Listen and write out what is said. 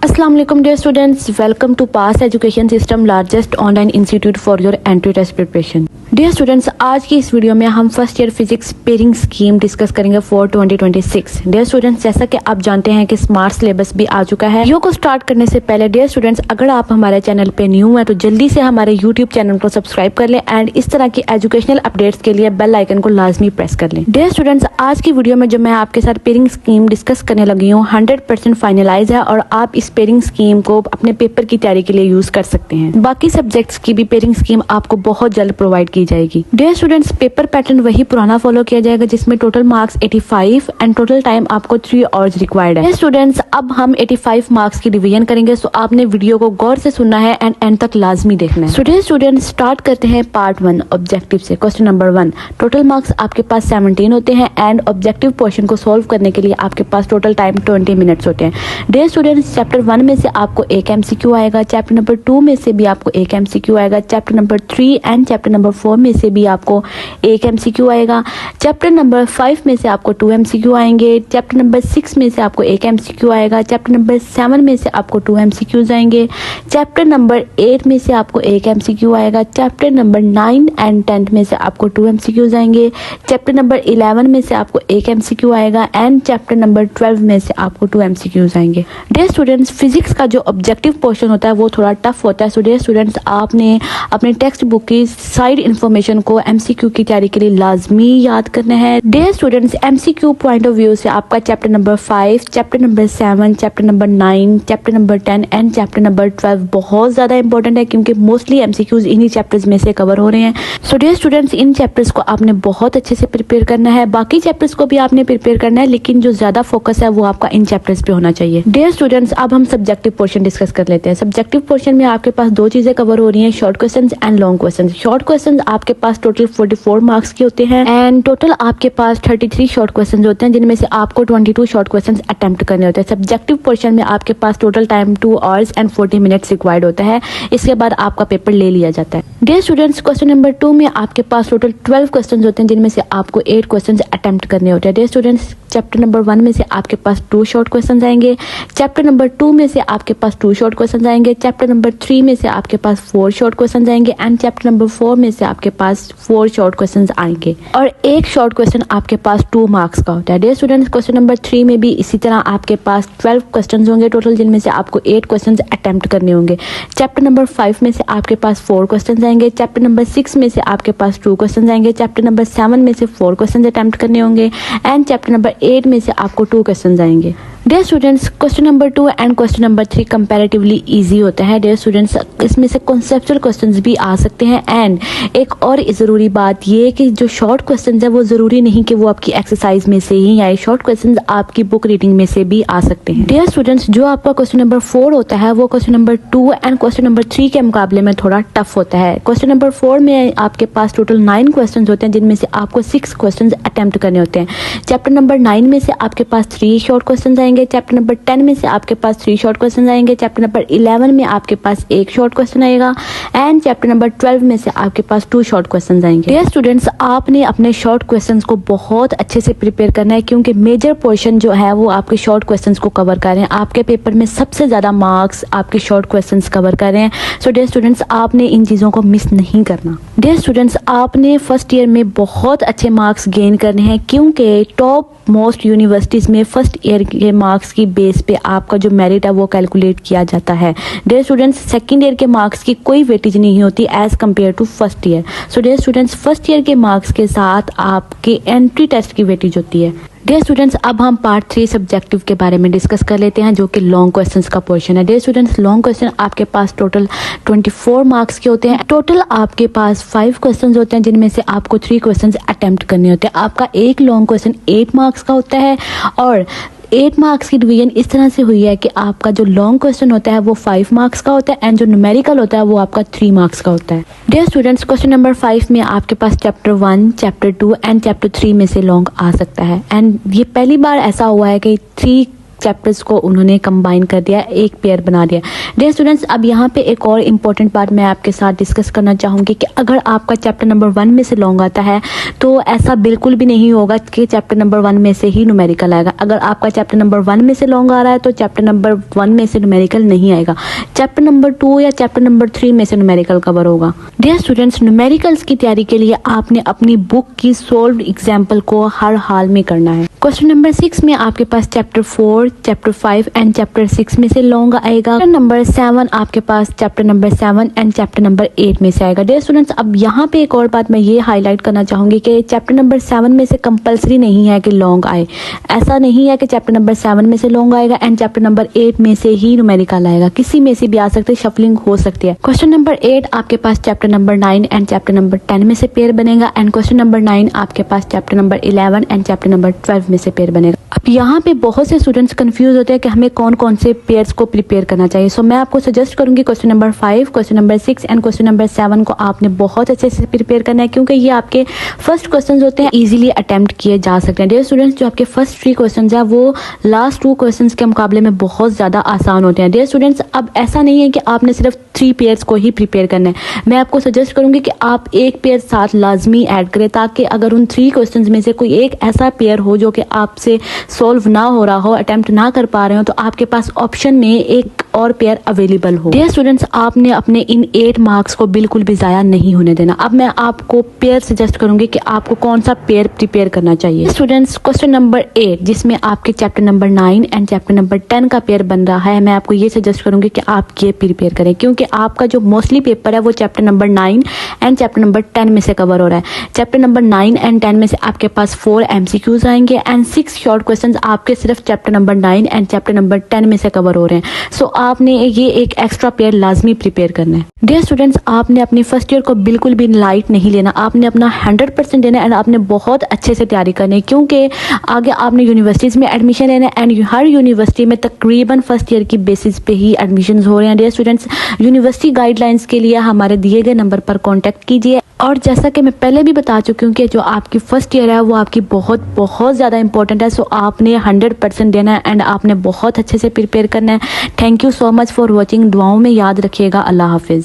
अस्सलाम वालेकुम dear students, welcome to pass education system largest online institute for your entry test preparation. Dear students, आज की इस video में हम first year physics pairing scheme discuss करेंगे फॉर 2026। डियर स्टूडेंट्स, जैसा कि आप जानते हैं कि स्मार्ट सिलेबस भी आ चुका है। वीडियो को स्टार्ट करने से पहले डियर स्टूडेंट्स, अगर आप हमारे चैनल पे न्यू हैं तो जल्दी से हमारे यूट्यूब चैनल को सब्सक्राइब कर लें एंड इस तरह की एजुकेशनल अपडेट्स के लिए बेल आइकन को लाजमी प्रेस कर लें। डियर स्टूडेंट्स, आज की वीडियो में जो मैं आपके साथ पेयरिंग स्कीम डिस्कस करने लगी हूँ 100% फाइनलाइज है और आप इस पेयरिंग स्कीम को अपने पेपर की तैयारी के लिए यूज कर सकते हैं। बाकी सब्जेक्ट्स की भी पेयरिंग स्कीम आपको बहुत जल्द प्रोवाइड की जाएगी। डियर स्टूडेंट्स, पेपर पैटर्न वही पुराना फॉलो किया जाएगा जिसमें total marks 85 and total time आपको 3 आवर्स रिक्वायर्ड है। स्टूडेंट्स, अब हम 85 मार्क्स की डिवीजन करेंगे, सो आपने वीडियो को गौर से सुनना है एंड एंड तक लाजमी देखना है। स्टूडेंट्स, स्टार्ट करते हैं पार्ट 1 ऑब्जेक्टिव से। क्वेश्चन नंबर 1, टोटल मार्क्स आपके पास 17 होते हैं एंड ऑब्जेक्टिव पोर्शन को सोल्व करने के लिए आपके पास टोटल टाइम 20 मिनट्स होते हैं। डियर स्टूडेंट्स, चैप्टर 1 में से आपको एक MCQ आएगा, चैप्टर नंबर 2 में से भी आपको एक MCQ आएगा, chapter number 3 and chapter number 4 में से भी आपको एक MCQ आएगा, चैप्टर नंबर 5 में से आपको 2 MCQ आएंगे, चैप्टर नंबर 6 में से आपको एक MCQ आएगा, चैप्टर नंबर 7 में से आपको 2 MCQs आएंगे, चैप्टर नंबर 8 में से आपको एक MCQ आएगा, चैप्टर नंबर 9 एंड 10 में से आपको 2 MCQs आएंगे, चैप्टर नंबर 11 में से आपको एक MCQ आएगा एंड चैप्टर नंबर 12 में से आपको 2 MCQs आएंगे। डियर स्टूडेंट्स, फिजिक्स का जो ऑब्जेक्टिव पोर्शन होता है वो थोड़ा टफ होता है, सो डियर स्टूडेंट्स, आपने अपने टेक्स्ट बुक की साइड इन्फॉर्मेशन को MCQ की तैयारी के लिए लाजमी याद करना है। Dear students, MCQ point of view से आपका chapter number 5, chapter number 7, chapter number 9, chapter number 10 and chapter number 12 बहुत ज्यादा इंपॉर्टेंट है क्योंकि मोस्टली MCQs इन्हीं चैप्टर्स में से कवर हो रहे हैं। सो डियर स्टूडेंट्स, इन चैप्टर्स को आपने बहुत अच्छे से प्रिपेयर करना है। बाकी चैप्टर्स को भी आपने प्रिपेयर करना है, लेकिन जो ज्यादा फोकस है वो आपका इन चैप्टर्स पे होना चाहिए। डियर स्टूडेंट्स, अब हम सब्जेक्टिव पोर्शन डिस्कस कर लेते हैं। सब्जेक्टिव पोर्शन में आपके पास दो चीजें कवर हो रही हैं, short questions and long questions. Short questions आपके पास टोटल 44 मार्क्स के होते हैं एंड टोटल आपके पास 33 शॉर्ट क्वेश्चंस होते हैं जिनमें से आपको 22 शॉर्ट क्वेश्चंस अटेम्प्ट करने होते हैं। सब्जेक्टिव पोर्शन में आपके पास total time 2 hours and 40 minutes required होता है। इसके बाद आपका पेपर ले लिया जाता है। डियर स्टूडेंट्स, क्वेश्चन नंबर 2 में आपके पास टोटल 12 क्वेश्चन होते हैं जिनमें से आपको 8 क्वेश्चन अटेम्प्ट करने होते हैं। डियर स्टूडेंट्स, चैप्टर नंबर 1 में से आपके पास 2 शॉर्ट क्वेश्चन आएंगे, चैप्टर नंबर 2 में से आपके पास 2 शॉर्ट क्वेश्चन आएंगे, चैप्टर नंबर 3 में से आपके पास 4 शॉर्ट क्वेश्चन आएंगे एंड चैप्टर नंबर 4 में से आपके पास 4 शॉर्ट क्वेश्चन आएंगे और एक शॉर्ट क्वेश्चन आपके पास 2 मार्क्स का होता है। डियर स्टूडेंट्स, क्वेश्चन नंबर 3 में भी इसी तरह आपके पास 12 क्वेश्चन होंगे टोटल जिनमें से आपको 8 क्वेश्चन अटेम्प्ट करने होंगे। चैप्टर नंबर 5 में से आपके पास 4 क्वेश्चन आएंगे, चैप्टर नंबर 6 में से आपके पास 2 क्वेश्चन आएंगे, चैप्टर नंबर 7 में से 4 क्वेश्चन अटेम्प्ट करने होंगे एंड चैप्टर नंबर 8 में से आपको 2 क्वेश्चन आएंगे। Dear students, question number 2 and question number 3 comparatively easy होता है। डियर स्टूडेंट्स, इसमें से कॉन्सेप्चुअल क्वेश्चंस भी आ सकते हैं एंड एक और ज़रूरी बात ये कि जो शॉर्ट क्वेश्चंस है वो ज़रूरी नहीं कि वो आपकी एक्सरसाइज में से ही आए, शॉर्ट क्वेश्चंस आपकी बुक रीडिंग में से भी आ सकते हैं। डियर स्टूडेंट्स, जो आपका क्वेश्चन नंबर 4 होता है वो question number 2 and question number 3 के मुकाबले में थोड़ा टफ होता है। क्वेश्चन नंबर 4 में आपके पास टोटल 9 क्वेश्चन होते हैं जिनमें से आपको 6 क्वेश्चन अटेम्प्ट करने होते हैं। चैप्टर नंबर 9 में से आपके पास 3 शॉर्ट क्वेश्चन आएंगे, चैप्टर नंबर 10 में से आपके पास 3 शॉर्ट क्वेश्चन आएंगे, चैप्टर नंबर 11 में आपके पास 1 शॉर्ट क्वेश्चन आएगा एंड चैप्टर नंबर 12 में से आपके पास 2 शॉर्ट क्वेश्चन आएंगे। डियर स्टूडेंट्स, आपने अपने शॉर्ट क्वेश्चंस को बहुत अच्छे से प्रिपेयर करना है क्योंकि मेजर पोर्शन जो है वो आपके शॉर्ट क्वेश्चंस को कवर कर रहे हैं। आपके पेपर में सबसे ज्यादा मार्क्स आपके शॉर्ट क्वेश्चंस कवर कर रहे हैं। सो डियर स्टूडेंट्स, आपने इन चीजों को मिस नहीं करना। डियर स्टूडेंट्स, आपने फर्स्ट ईयर में बहुत अच्छे मार्क्स गेन करने हैं क्योंकि टॉप मोस्ट यूनिवर्सिटीज में फर्स्ट ईयर के मार्क्स की बेस पे आपका जो मेरिट है वो कैलकुलेट किया जाता है। डियर स्टूडेंट्स, सेकंड ईयर के मार्क्स की कोई वेटेज नहीं होती as compare to first year. So dear students, first year के मार्क्स के साथ आपके एंट्री टेस्ट की वेटेज होती है। डियर स्टूडेंट्स, अब हम पार्ट 3 सब्जेक्टिव के बारे में डिस्कस कर लेते हैं जो कि लॉन्ग क्वेश्चंस का पोर्शन है। डियर स्टूडेंट्स, लॉन्ग क्वेश्चन आपके पास टोटल 24 मार्क्स के होते हैं। टोटल आपके पास 5 क्वेश्चंस होते हैं जिनमें से आपको 3 क्वेश्चंस अटेम्प्ट करने होते हैं। आपका एक लॉन्ग क्वेश्चन 8 मार्क्स का होता है और 8 मार्क्स की डिवीजन इस तरह से हुई है कि आपका जो लॉन्ग क्वेश्चन होता है वो 5 मार्क्स का होता है एंड जो न्यूमेरिकल होता है वो आपका 3 मार्क्स का होता है। डियर स्टूडेंट्स, क्वेश्चन नंबर 5 में आपके पास चैप्टर 1, चैप्टर 2 एंड चैप्टर 3 में से लॉन्ग आ सकता है एंड ये पहली बार ऐसा हुआ है कि 3 चैप्टर्स को उन्होंने कंबाइन कर दिया, एक पेयर बना दिया। डियर स्टूडेंट्स, अब यहाँ पे एक और इम्पॉर्टेंट बात मैं आपके साथ डिस्कस करना चाहूँगी कि अगर आपका चैप्टर नंबर 1 में से लॉन्ग आता है तो ऐसा बिल्कुल भी नहीं होगा कि चैप्टर नंबर 1 में से ही न्यूमेरिकल आएगा। अगर आपका चैप्टर नंबर 1 में से लॉन्ग आ रहा है तो चैप्टर नंबर 1 में से न्यूमेरिकल नहीं आएगा, चैप्टर नंबर 2 या चैप्टर नंबर 3 में से न्यूमेरिकल कवर होगा। डियर स्टूडेंट्स, न्यूमेरिकल्स की तैयारी के लिए आपने अपनी बुक की सॉल्व्ड एग्जाम्पल को हर हाल में करना है। क्वेश्चन नंबर 6 में आपके पास चैप्टर 4, चैप्टर 5 एंड चैप्टर 6 में से लॉन्ग आएगा। नंबर 7 आपके पास chapter number 7 and chapter number 8 में से आएगा। डियर स्टूडेंट्स, अब यहाँ पे एक और बात मैं ये हाईलाइट करना चाहूंगी कि चैप्टर नंबर 7 में से कंपलसरी नहीं है कि लॉन्ग आए। ऐसा नहीं है कि चैप्टर नंबर 7 में से लॉन्ग आएगा एंड चैप्टर नंबर 8 में से ही न्यूमेरिकल आएगा, किसी में से भी आ सकते, शफलिंग हो सकती है। क्वेश्चन नंबर 8 आपके पास chapter number 9 and chapter number 10 में से पेयर बनेगा एंड क्वेश्चन नंबर 9 आपके पास chapter number 11 and chapter number 12 में से पेयर बनेगा। अब यहाँ पे बहुत से स्टूडेंट्स कंफ्यूज होते हैं कि हमें कौन कौन से पेयर्स को प्रिपेयर करना चाहिए। सो मैं आपको सजेस्ट करूंगी question number 5, question number 6 and question number 7 को आपने बहुत अच्छे से प्रिपेयर करना है, क्योंकि ये आपके फर्स्ट क्वेश्चंस होते हैं, इजीली अटेम्प्ट किए जा सकते हैं। डियर स्टूडेंट्स, जो आपके फर्स्ट 3 क्वेश्चंस है वो लास्ट 2 क्वेश्चंस के मुकाबले में बहुत ज़्यादा आसान होते हैं। डियर स्टूडेंट्स, अब ऐसा नहीं है कि आपने सिर्फ 3 पेयर्स को ही प्रिपेयर करना है। मैं आपको सजेस्ट करूंगी कि आप एक पेयर साथ लाजमी ऐड करें, ताकि अगर उन 3 क्वेश्चंस में से कोई एक ऐसा पेयर हो जो कि आपसे सॉल्व ना हो रहा हो, अटेम्प्ट ना कर पा रहे हो, तो आपके पास ऑप्शन में एक और पेयर अवेलेबल हो। डियर स्टूडेंट्स, आपने अपने इन 8 मार्क्स को बिल्कुल भी ज़ाया नहीं होने देना। अब मैं आपको पेयर सजेस्ट करूंगी कि आपको कौन सा पेयर प्रिपेयर करना चाहिए। स्टूडेंट्स, क्वेश्चन नंबर 8 जिसमें आपके chapter number 9 and chapter number 10 का पेयर बन रहा है, मैं आपको ये सजेस्ट करूंगी कि आप ये प्रिपेयर करें, क्योंकि आपका जो मोस्टली पेपर है वो chapter number 9 and chapter number 10 में से कवर हो रहा है। चैप्टर नंबर 9 एंड 10 में से आपके पास 4 MCQs आएंगे एंड 6 शॉर्ट क्वेश्चंस आपके सिर्फ chapter number 9 and chapter number 10 में से कवर हो रहे हैं। सो आपने ये एक एक्स्ट्रा पेयर लाजमी प्रिपेयर करना है। डियर स्टूडेंट्स, आपने अपनी फर्स्ट ईयर को बिल्कुल भी लाइट नहीं लेना, आपने अपना 100% देना एंड आपने बहुत अच्छे से तैयारी करनी है, क्योंकि आगे आपने यूनिवर्सिटीज़ में एडमिशन लेना है एंड हर यूनिवर्सिटी में तकरीबन फर्स्ट ईयर की बेसिस पे ही एडमिशन हो रहे हैं। डियर स्टूडेंट्स, यूनिवर्सिटी गाइडलाइंस के लिए हमारे दिए गए नंबर पर कॉन्टैक्ट कीजिए। और जैसा कि मैं पहले भी बता चुकी हूँ कि जो आपकी फर्स्ट ईयर है वो आपकी बहुत बहुत ज़्यादा इंपॉर्टेंट है। सो आपने 100% देना है एंड आपने बहुत अच्छे से प्रिपेयर करना है। Thank you so much for watching. दुआओं में याद रखिएगा। अल्लाह हाफिज़।